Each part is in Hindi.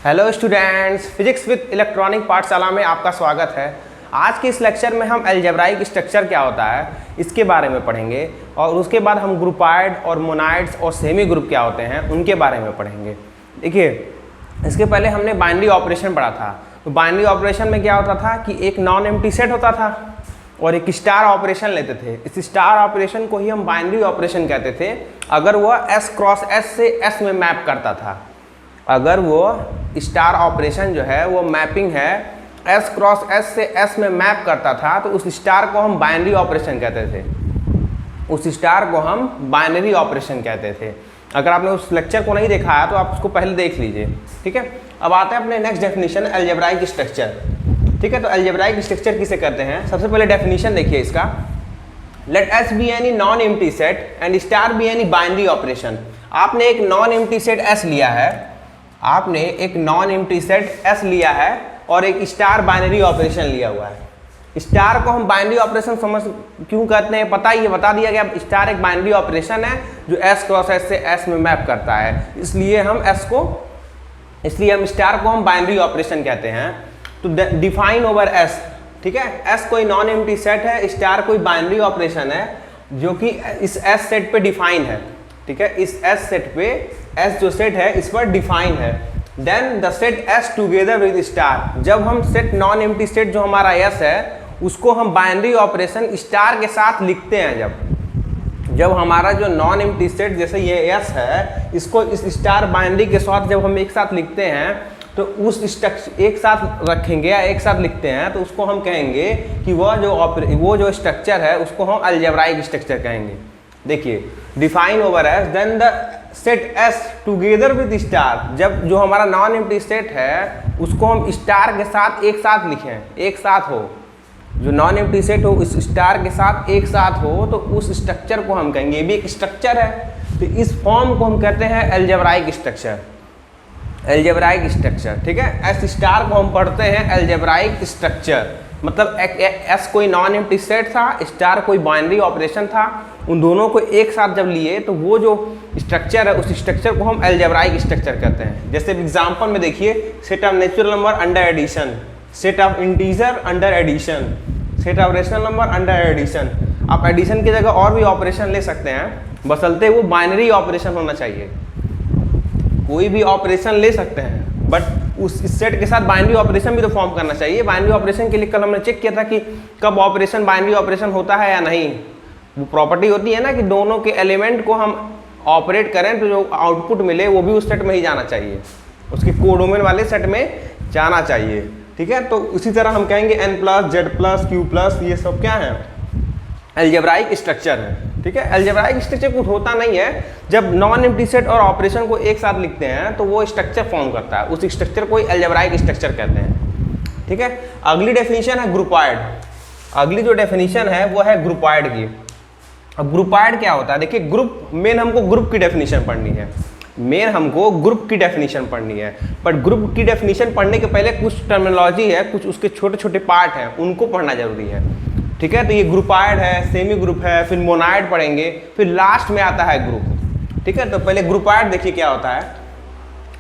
Hello students, physics with electronic पाठशाला में आपका स्वागत है। आज के इस लेक्चर में हम अलजेब्राइक स्ट्रक्चर क्या होता है इसके बारे में पढ़ेंगे और उसके बाद हम ग्रुपाइड और मोनाइड्स और सेमी ग्रुप क्या होते हैं उनके बारे में पढ़ेंगे। देखिए, इसके पहले हमने बाइनरी ऑपरेशन पढ़ा था। तो बाइनरी ऑपरेशन में क्या होता था कि एक नॉन एम्प्टी सेट होता था और एक स्टार ऑपरेशन लेते थे। इस स्टार ऑपरेशन को ही हम बाइनरी ऑपरेशन कहते थे अगर वह S क्रॉस S से S में मैप करता था। अगर वो स्टार ऑपरेशन जो है वो मैपिंग है S क्रॉस S से S में मैप करता था तो उस स्टार को हम बाइनरी ऑपरेशन कहते थे। उस स्टार को हम बाइनरी ऑपरेशन कहते थे। अगर आपने उस लेक्चर को नहीं देखा है तो आप उसको पहले देख लीजिए, ठीक है। अब आते हैं अपने नेक्स्ट डेफिनेशन, अलजेब्राइक स्ट्रक्चर। ठीक है, तो अलजेब्राइक स्ट्रक्चर किसे कहते हैं? सबसे पहले डेफिनेशन देखिए इसका। Let S be any non empty set and star be any binary operation. आपने एक नॉन एम्प्टी सेट S लिया है, आपने एक नॉन एम्प्टी सेट S लिया है और एक स्टार बाइनरी ऑपरेशन लिया हुआ है। स्टार को हम बाइनरी ऑपरेशन समझ क्यों कहते हैं पता ही बता दिया गया। स्टार एक बाइनरी ऑपरेशन है जो S क्रॉस S से S में मैप करता है, इसलिए हम स्टार को हम बाइनरी ऑपरेशन कहते हैं। तो डिफाइन ओवर S, ठीक है। S कोई नॉन एम्प्टी सेट है, स्टार कोई बाइनरी ऑपरेशन है जो कि इस S सेट पे डिफाइन है, ठीक है। इस S सेट पे S जो सेट है इस पर डिफाइन है। Then the set S together with star. जब हम सेट नॉन एम्प्टी सेट जो हमारा S है उसको हम बाइनरी ऑपरेशन स्टार के साथ लिखते हैं। जब हमारा जो नॉन एम्प्टी सेट जैसे ये S है इसको इस स्टार बाइनरी के साथ जब हम एक साथ लिखते हैं तो उस स्ट्रक्चर एक साथ रखेंगे या एक साथ लिखते हैं तो उसको हम कहेंगे कि वो जो स्ट्रक्चर है उसको हम अलजेब्राइक स्ट्रक्चर कहेंगे। देखिए, define over S then the set S together with star. जब जो हमारा नॉन एम्प्टी सेट है उसको हम स्टार के साथ एक साथ लिखें, एक साथ हो, जो नॉन एम्प्टी सेट हो इस स्टार के साथ एक साथ हो तो उस स्ट्रक्चर को हम कहेंगे, ये भी एक स्ट्रक्चर है। तो इस फॉर्म को हम कहते हैं अलजेब्राइक स्ट्रक्चर। अलजेब्राइक स्ट्रक्चर, ठीक है। S स्टार को हम पढ़ते हैं अलजेब्राइक स्ट्रक्चर। मतलब S कोई नॉन एम्प्टी सेट था, स्टार कोई बाइनरी ऑपरेशन था, उन दोनों को एक साथ जब लिए तो वो जो स्ट्रक्चर है उस स्ट्रक्चर को हम अलजेब्राइक स्ट्रक्चर कहते हैं। जैसे एग्जांपल में देखिए, set of natural number under addition, set of integer under addition, set of rational number under addition. आप एडिशन की जगह और भी ऑपरेशन ले सकते हैं, बशर्ते वो बाइनरी ऑपरेशन होना चाहिए। कोई भी ऑपरेशन ले सकते हैं बट उस सेट के साथ बाइनरी ऑपरेशन भी तो फॉर्म करना चाहिए। बाइनरी ऑपरेशन के लिए कल हमने चेक किया था कि कब ऑपरेशन बाइनरी ऑपरेशन होता है या नहीं। वो प्रॉपर्टी होती है ना कि दोनों के एलिमेंट को हम ऑपरेट करें तो जो आउटपुट मिले वो भी उस सेट में ही जाना चाहिए, उसके कोडोमेन वाले सेट में जाना चाहिए, ठीक है। तो उसी तरह हम कहेंगे n plus Z plus Q plus, ये सब क्या है? अलजेब्राइक स्ट्रक्चर है, ठीक है। अलजेब्राइक स्ट्रक्चर कुछ होता नहीं है, जब नॉन एम्प्टी सेट और ऑपरेशन को एक साथ लिखते हैं तो वो स्ट्रक्चर फॉर्म करता है, उस स्ट्रक्चर को अलजेब्राइक स्ट्रक्चर कहते हैं, ठीक है। अगली डेफिनेशन है ग्रुपाइड। अगली जो डेफिनेशन है वो है ग्रुपाइड की। अब ग्रुपाइड क्या होता है? देखिए, ग्रुप मेन हमको ग्रुप की डेफिनेशन पढ़नी है, मेन हमको ग्रुप की डेफिनेशन पढ़नी है। बट ग्रुप की डेफिनेशन पढ़ने के पहले कुछ टर्मिनोलॉजी है, कुछ उसके छोटे छोटे पार्ट हैं, उनको पढ़ना जरूरी है, ठीक है। तो ये ग्रुपाइड है, सेमी ग्रुप है, फिर मोनाइड पढ़ेंगे, फिर लास्ट में आता है ग्रुप, ठीक है। तो पहले ग्रुपाइड देखिए क्या होता है।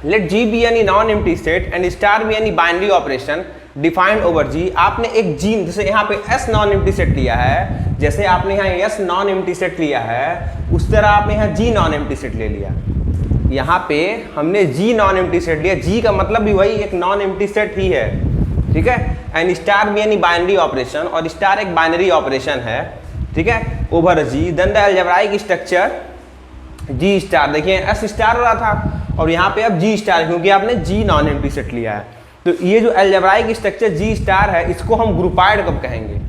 Let G be any non empty set and star be any binary operation defined over G। आपने एक G, जैसे यहाँ पे S नॉन एम्प्टी सेट लिया है, जैसे आपने यहाँ S नॉन एम्प्टी सेट लिया है उस तरह आपने यहाँ G नॉन एम्प्टी सेट ले लिया। यहाँ पे हमने G नॉन एम्प्टी सेट लिया, G का मतलब भी वही एक नॉन एम्प्टी सेट ही है, ठीक है। एंड स्टार भी यानी बाइनरी ऑपरेशन, और स्टार एक बाइनरी ऑपरेशन है, ठीक है, over G। Then the algebraic structure G star. देखिए S स्टार हो रहा था और यहाँ पे अब G स्टार, क्योंकि आपने G नॉन एम्प्टी सेट लिया है। तो ये जो अलजेब्राइक स्ट्रक्चर G स्टार है इसको हम ग्रुपाइड कब कहेंगे?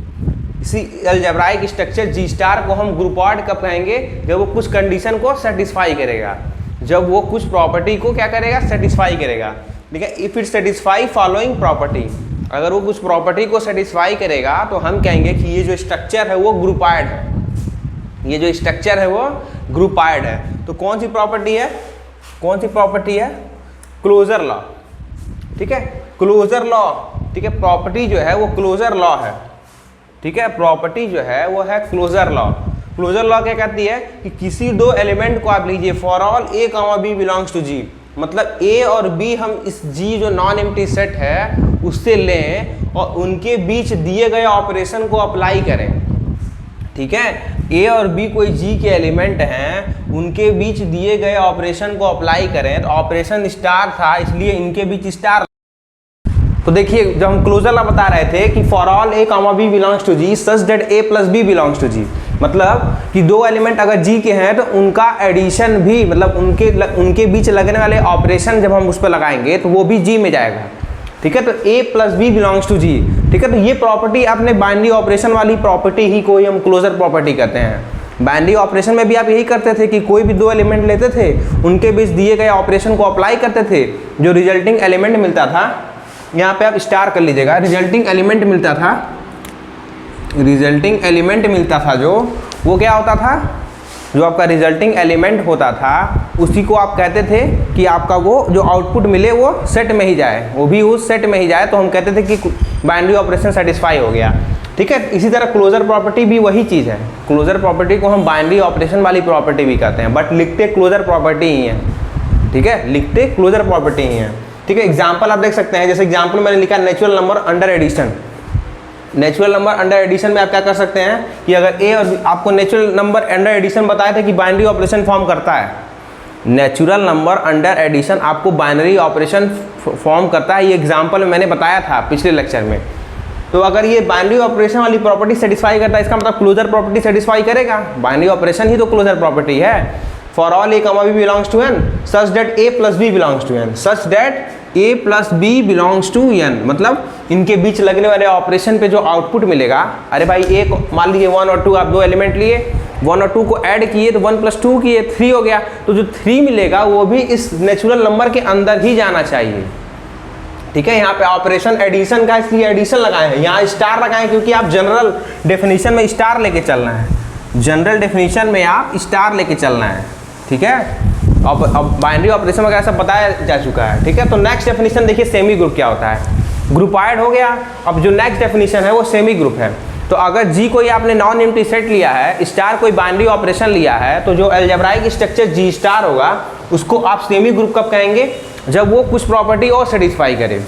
इसी अलजेब्राइक स्ट्रक्चर G स्टार को हम ग्रुपाइड कब कहेंगे? जब वो कुछ कंडीशन को सेटिस्फाई करेगा, जब वो कुछ प्रॉपर्टी को क्या करेगा? सेटिस्फाई करेगा, ठीक है। If it satisfy following property, अगर वो कुछ प्रॉपर्टी को सेटिस्फाई करेगा तो हम कहेंगे कि ये जो स्ट्रक्चर है वो ग्रुपाइड है, ये जो स्ट्रक्चर है वो ग्रुपाइड है। तो कौन सी प्रॉपर्टी है? कौन सी प्रॉपर्टी है? क्लोजर लॉ, ठीक है, क्लोजर लॉ, ठीक है। प्रॉपर्टी जो है वो क्लोजर लॉ है, ठीक है। प्रॉपर्टी जो है वो है क्लोजर लॉ। क्लोजर लॉ क्या कहती है कि किसी दो एलिमेंट को आप लीजिए, for all A, B belongs to G, मतलब ए और बी हम इस जी जो नॉन एम्प्टी सेट है उससे लें और उनके बीच दिए गए ऑपरेशन को अप्लाई करें। ठीक है, ए और बी कोई जी के एलिमेंट हैं, उनके बीच दिए गए ऑपरेशन को अप्लाई करें। तो ऑपरेशन स्टार था इसलिए इनके बीच स्टार। तो देखिए जब हम क्लोजर लॉ बता रहे थे कि for all A comma B belongs to G such that A plus B belongs to G, मतलब कि दो एलिमेंट अगर जी के हैं तो उनका एडिशन भी, मतलब उनके बीच लगने वाले ऑपरेशन जब हम उस पर लगाएंगे तो वो भी जी में जाएगा। ठीक है, तो ए प्लस बी बिलोंग्स टू जी। ठीक है, तो ये प्रॉपर्टी आपने बाइनरी ऑपरेशन वाली प्रॉपर्टी ही को हम क्लोजर प्रॉपर्टी कहते हैं। बाइनरी ऑपरेशन में भी आप यही करते थे कि कोई भी दो एलिमेंट लेते थे, उनके बीच दिए गए ऑपरेशन को अप्लाई करते थे, जो रिजल्टिंग एलिमेंट मिलता था, यहाँ पे आप स्टार कर लीजिएगा, रिजल्टिंग एलिमेंट मिलता था, रिजल्टिंग एलिमेंट मिलता था जो वो क्या होता था, जो आपका रिजल्टिंग एलिमेंट होता था उसी को आप कहते थे कि आपका वो जो आउटपुट मिले वो सेट में ही जाए, वो भी उस सेट में ही जाए, तो हम कहते थे कि बाइनरी ऑपरेशन सेटिस्फाई हो गया। ठीक है, इसी तरह क्लोजर प्रॉपर्टी भी वही चीज़ है। क्लोजर प्रॉपर्टी को हम बाइनरी ऑपरेशन वाली प्रॉपर्टी भी कहते हैं, बट लिखते क्लोजर प्रॉपर्टी ही है। ठीक है, लिखते क्लोजर प्रॉपर्टी ही है। ठीक है, एग्जाम्पल आप देख सकते हैं, जैसे एग्जाम्पल मैंने लिखा natural number under addition. Natural number under addition में आप क्या कर सकते हैं कि अगर ए और आपको नेचुरल नंबर अंडर एडिशन बताया था कि बाइनरी ऑपरेशन फॉर्म करता है, नेचुरल नंबर अंडर एडिशन आपको बाइनरी ऑपरेशन फॉर्म करता है, ये एग्जाम्पल मैंने बताया था पिछले लेक्चर में। तो अगर ये बाइनरी ऑपरेशन वाली प्रॉपर्टी सेटिस्फाई करता है, इसका मतलब क्लोजर प्रॉपर्टी सेटिस्फाई करेगा। बाइनरी ऑपरेशन ही तो क्लोजर प्रॉपर्टी है। For all A comma B belongs to N such that A plus B belongs to N, such that A plus B belongs to N, मतलब इनके बीच लगने वाले ऑपरेशन पे जो आउटपुट मिलेगा, अरे भाई एक मान लीजिए 1 और 2 आप दो एलिमेंट लिए, 1 और 2 को ऐड किए तो 1 + 2 किए 3 हो गया, तो जो 3 मिलेगा वो भी इस नेचुरल नंबर के अंदर ही जाना चाहिए। ठीक है, यहाँ पे ऑपरेशन एडिशन का इसलिए एडिशन लगाए हैं, यहाँ स्टार लगाए क्योंकि आप जनरल डेफिनेशन में स्टार लेके चलना है, जनरल डेफिनेशन में आप स्टार लेके चलना है। ठीक है, अब बाइनरी ऑपरेशन वगैरह सब बताया जा चुका है। ठीक है, तो नेक्स्ट डेफिनेशन देखिए सेमी ग्रुप क्या होता है। ग्रुपाइड हो गया, अब जो नेक्स्ट डेफिनेशन है वो सेमी ग्रुप है। तो अगर जी कोई आपने नॉन एम्प्टी सेट लिया है, स्टार कोई बाइनरी ऑपरेशन लिया है, तो जो अलजेब्राइक स्ट्रक्चर जी स्टार होगा उसको आप सेमी ग्रुप कब कहेंगे, जब वो कुछ प्रॉपर्टी और सेटिस्फाई करे।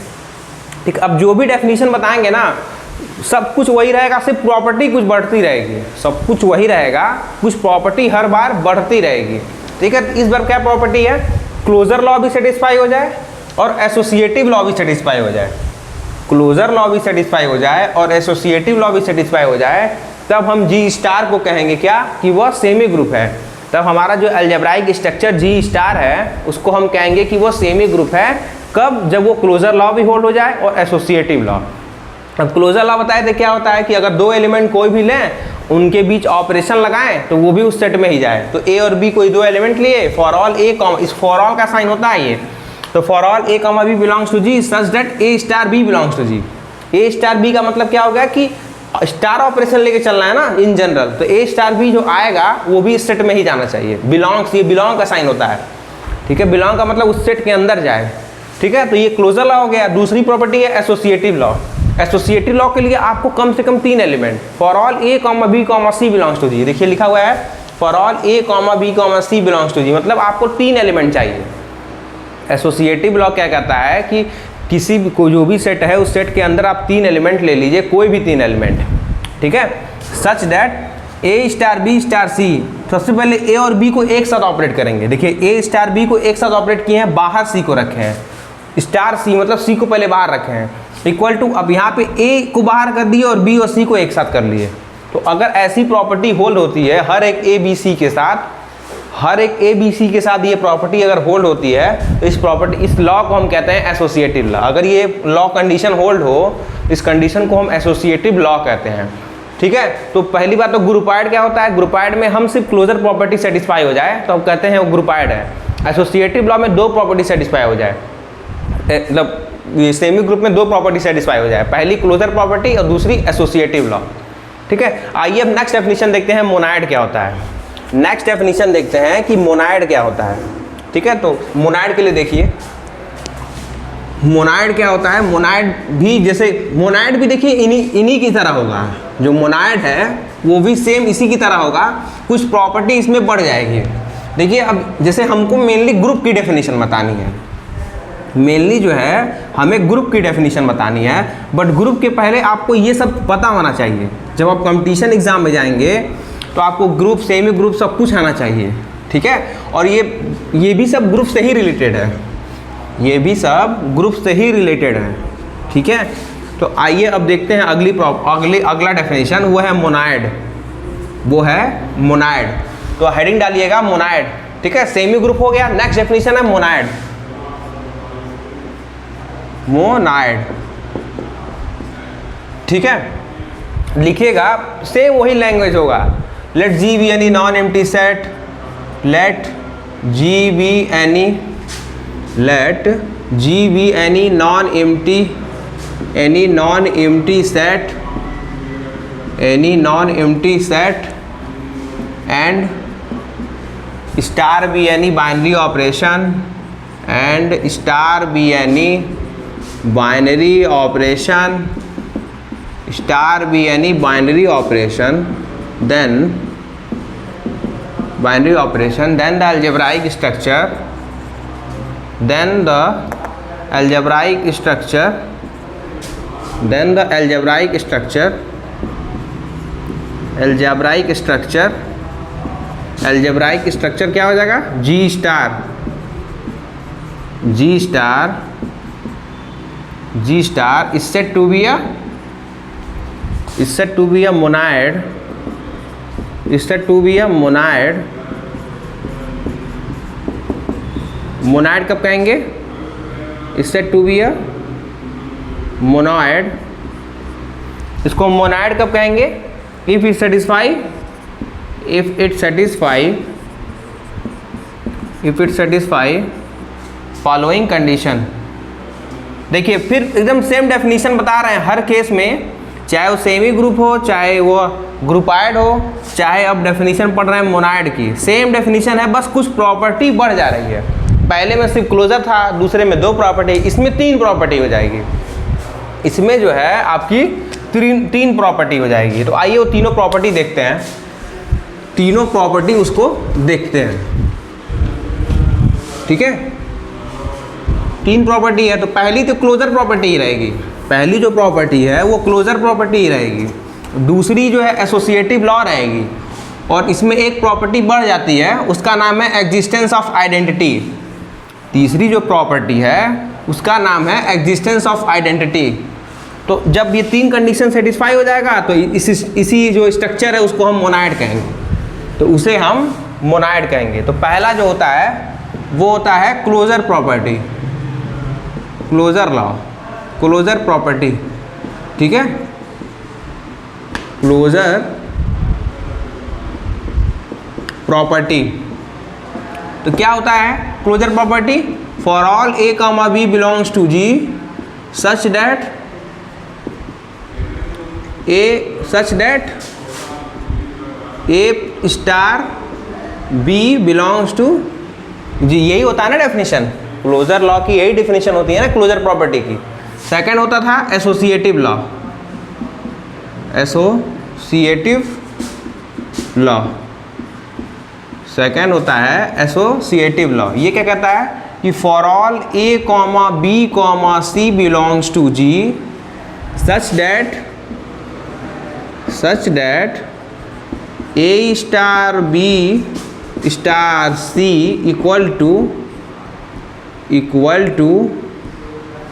ठीक, अब जो भी डेफिनेशन बताएंगे ना सब कुछ वही रहेगा, सिर्फ प्रॉपर्टी कुछ बढ़ती रहेगी, सब कुछ वही रहेगा, कुछ प्रॉपर्टी हर बार बढ़ती रहेगी। ठीक है, इस बार क्या प्रॉपर्टी है, क्लोजर लॉ भी सेटिस्फाई हो जाए और एसोसिएटिव लॉ भी सेटिस्फाई हो जाए। क्लोजर लॉ भी सेटिस्फाई हो जाए और एसोसिएटिव लॉ भी सेटिस्फाई हो जाए, तब हम जी स्टार को कहेंगे क्या कि वह सेमी ग्रुप है। तब हमारा जो अलजेब्राइक स्ट्रक्चर जी स्टार है उसको हम कहेंगे कि वो सेमी ग्रुप है। कब, जब वो क्लोजर लॉ भी होल्ड हो जाए और एसोसिएटिव लॉ। अब क्लोजर लॉ बताए थे क्या होता है कि अगर दो एलिमेंट कोई भी लें, उनके बीच ऑपरेशन लगाएं तो वो भी उस सेट में ही जाए। तो ए और बी कोई दो एलिमेंट लिए, फॉर ऑल ए कॉमा, इस फॉर ऑल का साइन होता है ये, तो for all A comma B belongs to G such that A star B belongs to G. A star B का मतलब क्या होगा कि स्टार ऑपरेशन लेके चलना है ना इन जनरल, तो ए स्टार बी जो आएगा वो भी इस सेट में ही जाना चाहिए। बिलोंग्स, ये बिलोंग का साइन होता है। ठीक है, बिलोंग का मतलब उस सेट के अंदर जाए। ठीक है, तो ये क्लोजर लॉ हो गया। दूसरी प्रॉपर्टी है एसोसिएटिव लॉ। एसोसिएटिव लॉ के लिए आपको कम से कम 3 element, for all A comma B comma C belongs to G, देखिए लिखा हुआ है for all A comma B comma C belongs to G, मतलब आपको 3 एलिमेंट चाहिए। एसोसिएटिव लॉ क्या कहता है कि किसी भी को जो भी सेट है उस सेट के अंदर आप 3 एलिमेंट ले लीजिए, कोई भी 3 एलिमेंट। ठीक है, such that A star B star C, सबसे पहले ए और बी को एक साथ ऑपरेट करेंगे। देखिए ए स्टार बी को एक साथ ऑपरेट किए हैं, बाहर सी को रखे हैं, स्टार सी मतलब सी को पहले बाहर रखे हैं, इक्वल टू, अब यहाँ पे ए को बाहर कर दिए और बी और सी को एक साथ कर लिए। तो अगर ऐसी प्रॉपर्टी होल्ड होती है हर एक ए बी सी के साथ, हर एक ए बी सी के साथ ये प्रॉपर्टी अगर होल्ड होती है तो इस प्रॉपर्टी, इस लॉ को हम कहते हैं एसोसिएटिव लॉ। अगर ये लॉ कंडीशन होल्ड हो, इस कंडीशन को हम एसोसिएटिव लॉ कहते हैं। ठीक है, तो पहली बात तो ग्रुपाइड क्या होता है, ग्रुपाइड में हम सिर्फ क्लोजर प्रॉपर्टी सेटिस्फाई हो जाए तो हम कहते हैं वो ग्रुपाइड है। एसोसिएटिव लॉ में 2 प्रॉपर्टी सेटिस्फाई हो जाए, मतलब सेमी ग्रुप में 2 प्रॉपर्टी सेटिस्फाई हो जाए, पहली क्लोजर प्रॉपर्टी और दूसरी एसोसिएटिव लॉ। ठीक है, आइए अब नेक्स्ट डेफिनेशन देखते हैं मोनाइड क्या होता है। नेक्स्ट डेफिनेशन देखते हैं कि मोनाइड क्या होता है। ठीक है, तो मोनाइड के लिए देखिए मोनाइड क्या होता है। मोनाइड भी जैसे, मोनाइड भी देखिए इन्हीं की तरह होगा, जो मोनाइड है वो भी सेम इसी की तरह होगा, कुछ प्रॉपर्टी इसमें बढ़ जाएगी। देखिए अब जैसे हमको मेनली ग्रुप की डेफिनेशन बतानी है, मेनली जो है हमें ग्रुप की डेफिनेशन बतानी है, बट ग्रुप के पहले आपको ये सब पता होना चाहिए। जब आप कंपटीशन एग्जाम में जाएंगे तो आपको ग्रुप, सेमी ग्रुप सब कुछ आना चाहिए, ठीक है। और ये भी सब ग्रुप से ही रिलेटेड है, ये भी सब ग्रुप से ही रिलेटेड है, ठीक है। तो आइए अब देखते हैं अगला डेफिनेशन, वो है मोनाइड, वो है मोनाइड। तो हेडिंग डालिएगा मोनाइड, ठीक है। सेमी ग्रुप हो गया, नेक्स्ट डेफिनेशन है मोनाइड। मोनाइड, ठीक है, लिखिएगा, सेम वही लैंग्वेज होगा। Let G be any non empty set, let G be any non empty set and star be any binary operation then the algebraic structure क्या हो जाएगा, G star is said to be a monoid, monoid कब कहेंगे, is said to be a monoid, इसको मोनाइड कब कहेंगे, if it satisfy following condition. देखिए फिर एकदम सेम डेफिनेशन बता रहे हैं हर केस में, चाहे वो सेमी ग्रुप हो, चाहे वो ग्रुपाइड हो, चाहे अब डेफिनेशन पढ़ रहे हैं मोनाइड की, सेम डेफिनेशन है, बस कुछ प्रॉपर्टी बढ़ जा रही है। पहले में सिर्फ क्लोजर था, दूसरे में 2 प्रॉपर्टी, इसमें 3 प्रॉपर्टी हो जाएगी। इसमें जो है आपकी 3 प्रॉपर्टी हो जाएगी। तो आइए वो तीनों प्रॉपर्टी देखते हैं, तीनों प्रॉपर्टी उसको देखते हैं, ठीक है। 3 प्रॉपर्टी है, तो पहली तो क्लोजर प्रॉपर्टी ही रहेगी, पहली जो प्रॉपर्टी है वो क्लोजर प्रॉपर्टी ही रहेगी। दूसरी जो है एसोसिएटिव लॉ रहेगी, और इसमें एक प्रॉपर्टी बढ़ जाती है, उसका नाम है एग्जिस्टेंस ऑफ आइडेंटिटी। तीसरी जो प्रॉपर्टी है उसका नाम है एग्जिस्टेंस ऑफ आइडेंटिटी। तो जब ये 3 कंडीशन सेटिस्फाई हो जाएगा तो इसी जो स्ट्रक्चर है उसको हम मोनाइड कहेंगे, तो उसे हम मोनाइड कहेंगे। तो पहला जो होता है वो होता है closure property, closure law, closure property, ठीक है। क्लोजर प्रॉपर्टी, तो क्या होता है closure property, for all A comma B belongs to G such that A star B belongs to G. यही होता है ना डेफिनेशन, क्लोजर लॉ की यही डेफिनेशन होती है ना क्लोजर प्रॉपर्टी की। सेकंड होता था एसोसिएटिव लॉ, सेकंड होता है एसोसिएटिव लॉ। ये क्या कहता है कि for all A comma B comma C belongs to G such that A star B star C equal to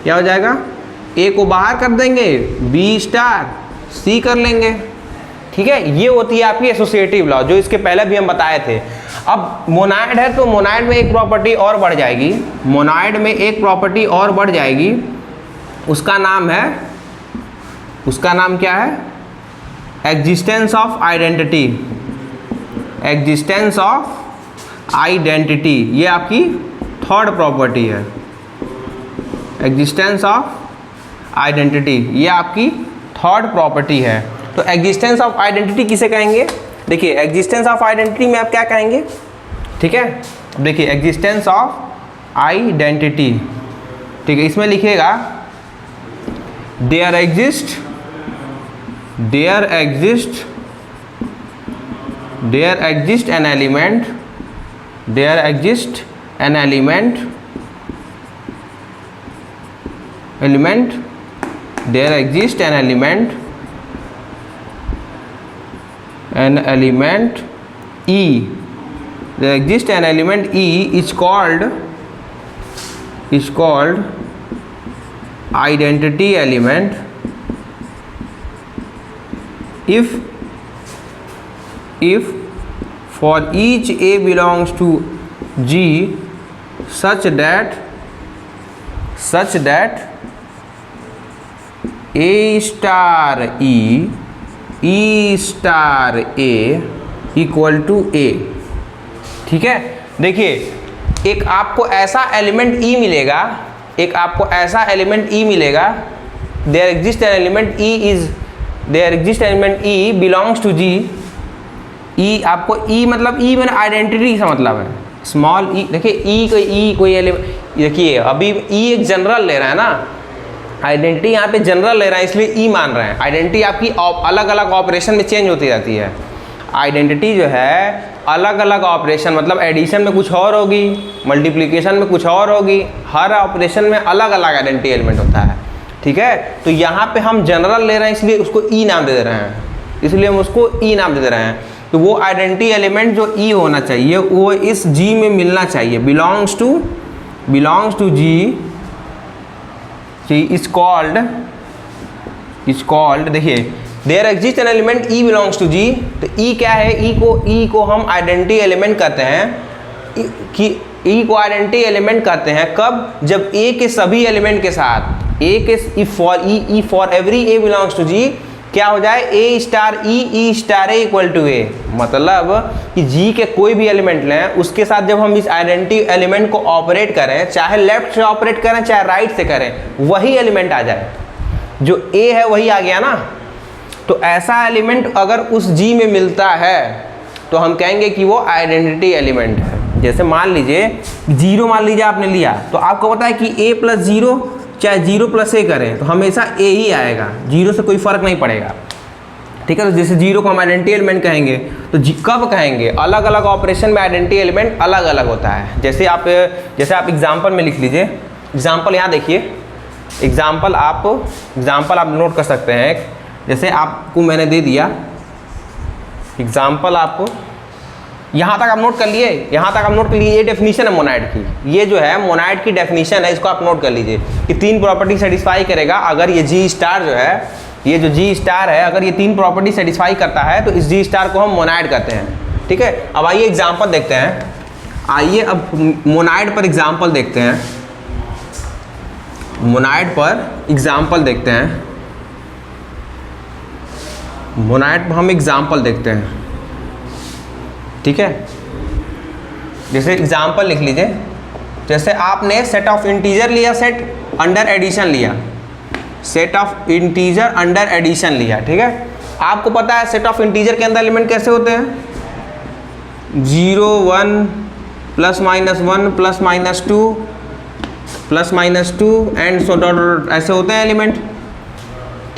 क्या हो जाएगा, ए को बाहर कर देंगे, बी स्टार सी कर लेंगे, ठीक है। ये होती है आपकी एसोसिएटिव लॉ, जो इसके पहले भी हम बताए थे। अब मोनाइड है तो मोनाइड में एक प्रॉपर्टी और बढ़ जाएगी, मोनाइड में एक प्रॉपर्टी और बढ़ जाएगी, उसका नाम क्या है, एग्जिस्टेंस ऑफ आइडेंटिटी, ये आपकी थर्ड प्रॉपर्टी है, एग्जिस्टेंस ऑफ आइडेंटिटी, ये आपकी थर्ड प्रॉपर्टी है। तो एग्जिस्टेंस ऑफ आइडेंटिटी किसे कहेंगे, देखिए एग्जिस्टेंस ऑफ आइडेंटिटी में आप क्या कहेंगे, ठीक है। देखिए एग्जिस्टेंस ऑफ आइडेंटिटी, ठीक है, इसमें लिखिएगा there exist an element there exists an element there exists an element E, there exists an element E is called identity element if for each A belongs to G such that A star E star A equal to A। ठीक है, देखिए एक आपको ऐसा एलिमेंट E मिलेगा, there exist an element E belongs to G। E आपको E मतलब E मैंने आइडेंटिटी का मतलब है, स्मॉल E। देखिए कोई एलिमेंट, देखिए अभी E एक जनरल ले रहा है ना, आइडेंटिटी यहाँ पे जनरल ले रहा है इसलिए E मान रहे हैं। आइडेंटिटी आपकी अलग अलग ऑपरेशन में चेंज होती रहती है। आइडेंटिटी जो है अलग अलग ऑपरेशन, मतलब एडिशन में कुछ और होगी, मल्टीप्लिकेशन में कुछ और होगी, हर ऑपरेशन में अलग अलग आइडेंटिटी एलिमेंट होता है। ठीक है, तो यहाँ पे हम जनरल ले रहे हैं इसलिए उसको E नाम दे रहे हैं, तो वो आइडेंटिटी एलिमेंट जो E होना चाहिए वो इस G में मिलना चाहिए, belongs to G is called देखिए there exist an element E belongs to G। तो E क्या है, E को हम आइडेंटिटी एलिमेंट कहते हैं, कि E को आइडेंटिटी एलिमेंट कहते हैं कब, जब A के सभी एलिमेंट के साथ for every A belongs to G क्या हो जाए, A star E star A equal to A। मतलब कि G के कोई भी एलिमेंट लें, उसके साथ जब हम इस आइडेंटिटी एलिमेंट को ऑपरेट करें, चाहे लेफ्ट से ऑपरेट करें चाहे राइट से करें, वही एलिमेंट आ जाए, जो A है वही आ गया ना। तो ऐसा एलिमेंट अगर उस G में मिलता है तो हम कहेंगे कि वो आइडेंटिटी एलिमेंट है। जैसे मान लीजिए 0 मान लीजिए आपने लिया, तो आपको पता है कि A प्लस 0 चाहे 0 प्लस A करें तो हमेशा A ही आएगा, 0 से कोई फर्क नहीं पड़ेगा। ठीक है, तो जैसे 0 को हम आइडेंटिटी एलिमेंट कहेंगे तो कब कहेंगे, अलग अलग ऑपरेशन में आइडेंटिटी एलिमेंट अलग अलग होता है। जैसे आप एग्जाम्पल में लिख लीजिए, एग्जाम्पल यहाँ देखिए, एग्जाम्पल आप नोट कर सकते हैं। जैसे आपको मैंने दे दिया एग्जाम्पल, आपको यहाँ तक आप नोट कर लिए, ये डेफिनेशन है मोनाइड की, ये जो है मोनाइड की डेफिनेशन है, इसको आप नोट कर लीजिए कि 3 प्रॉपर्टी सेटिस्फाई करेगा अगर ये G स्टार जो है, ये जो G स्टार है अगर ये 3 प्रॉपर्टी सेटिस्फाई करता है तो इस G स्टार को हम मोनाइड कहते हैं। ठीक है, अब आइए एग्जाम्पल देखते हैं, अब मोनाइड पर एग्जाम्पल देखते हैं, मोनाइड पर हम एग्जाम्पल देखते हैं। ठीक है, जैसे एग्जाम्पल लिख लीजिए, जैसे आपने सेट ऑफ इंटीजर लिया, सेट अंडर एडिशन लिया, ठीक है। आपको पता है सेट ऑफ इंटीजर के अंदर एलिमेंट कैसे होते हैं, 0 1 plus minus 1 plus minus 2 and so dot, ऐसे होते हैं एलिमेंट।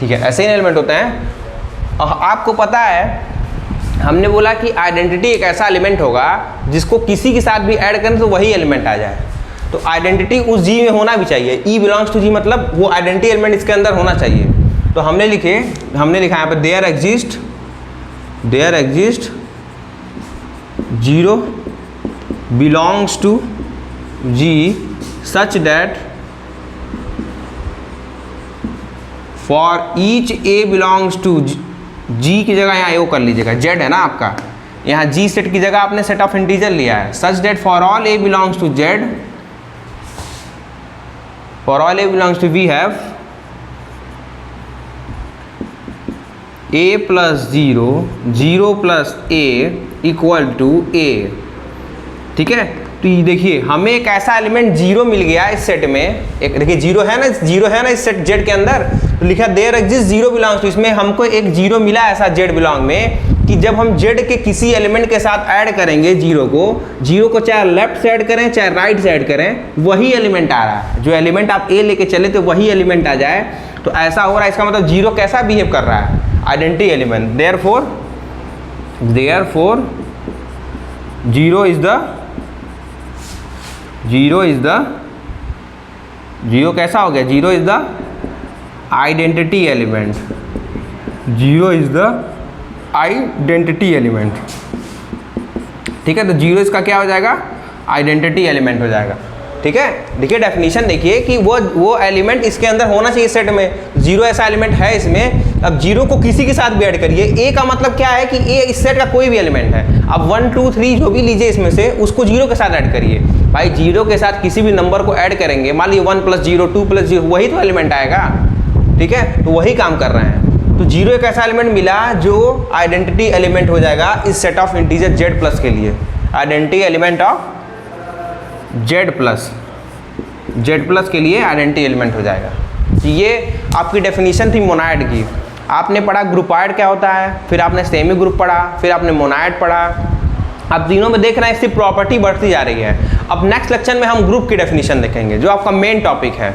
ठीक है, ऐसे ही एलिमेंट होते हैं। आपको पता है हमने बोला कि आइडेंटिटी एक ऐसा एलिमेंट होगा जिसको किसी के साथ भी ऐड करें तो वही एलिमेंट आ जाए। तो आइडेंटिटी उस G में होना भी चाहिए, E बिलोंग्स टू G मतलब वो आइडेंटिटी एलिमेंट इसके अंदर होना चाहिए। तो हमने लिखा यहाँ पे there exist 0 belongs to G such that for each A belongs to G की जगह यहाँ वो कर लीजिएगा, Z है ना आपका, यहाँ G सेट की जगह आपने सेट ऑफ इंटीजर लिया है, such that for all A belongs to Z, for all A belongs to we have A plus 0 plus A equal to A। ठीक है, तो ये देखिए हमें एक ऐसा एलिमेंट 0 मिल गया इस सेट में, एक देखिए 0 है ना इस सेट Z के अंदर, तो लिखा देयर एग्जिस्ट 0 बिलोंग्स टू, इसमें हमको एक 0 मिला ऐसा Z बिलोंग में कि जब हम Z के किसी एलिमेंट के साथ ऐड करेंगे 0 को चाहे लेफ्ट से ऐड करें चाहे राइट से ऐड करें, वही एलिमेंट आ रहा है। जो एलिमेंट आप A लेके चले तो वही एलिमेंट आ जाए, तो ऐसा हो रहा है। इसका मतलब 0 कैसा बिहेव कर रहा है, identity element. Therefore 0 is the zero is the, zero कैसा हो गया, zero is the identity element, zero is the identity element. ठीक है, तो जीरो इसका क्या हो जाएगा, आइडेंटिटी एलिमेंट हो जाएगा। ठीक है, देखिए डेफिनेशन देखिए कि वो एलिमेंट इसके अंदर होना चाहिए सेट में, जीरो ऐसा एलिमेंट है इसमें। अब जीरो को किसी के साथ भी ऐड करिए, ए का मतलब क्या है कि ए इस सेट का कोई भी एलिमेंट है। अब 1 2 3 जो भी लीजिए इसमें से, उसको जीरो के साथ ऐड करिए। भाई जीरो के साथ किसी भी नंबर को ऐड करेंगे, मान लीजिए 1 + 0 2 + 0, वही तो एलिमेंट आएगा। ठीक है, तो वही काम कर रहे हैं। तो जीरो एक ऐसा एलिमेंट मिला जो आइडेंटिटी एलिमेंट हो जाएगा इस set of integer Z plus के लिए, identity element of Z plus के लिए आइडेंटिटी एलिमेंट हो जाएगा। ये आपकी डेफिनेशन थी मोनाइड की। आपने पढ़ा ग्रुपॉइड क्या होता है, फिर आपने सेमी ग्रुप पढ़ा, फिर आपने मोनाइड पढ़ा। अब तीनों में देख रहे हैं इसकी प्रॉपर्टी बढ़ती जा रही है। अब नेक्स्ट लेक्चर में हम ग्रुप की डेफिनेशन देखेंगे, जो आपका मेन टॉपिक है।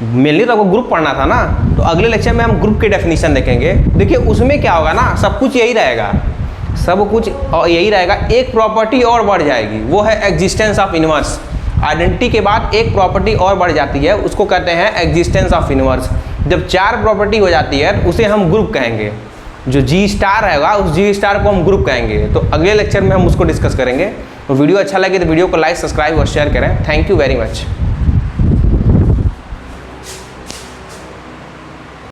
मेनली तो आपको ग्रुप पढ़ना था ना, तो अगले लेक्चर में हम ग्रुप की डेफिनेशन देखेंगे। देखिए उसमें क्या होगा ना, सब कुछ यही रहेगा, सब कुछ यही रहेगा, एक प्रॉपर्टी और बढ़ जाएगी, वो है एग्जिस्टेंस ऑफ इनवर्स। आइडेंटिटी के बाद एक प्रॉपर्टी और बढ़ जाती है, उसको कहते हैं एग्जिस्टेंस ऑफ इनवर्स। जब 4 प्रॉपर्टी हो जाती है उसे हम ग्रुप कहेंगे। जो जी स्टार रहेगा उस जी स्टार को हम ग्रुप कहेंगे। तो अगले लेक्चर में हम उसको डिस्कस करेंगे। तो वीडियो अच्छा लगे तो वीडियो को लाइक, सब्सक्राइब और शेयर करें। Thank you very much.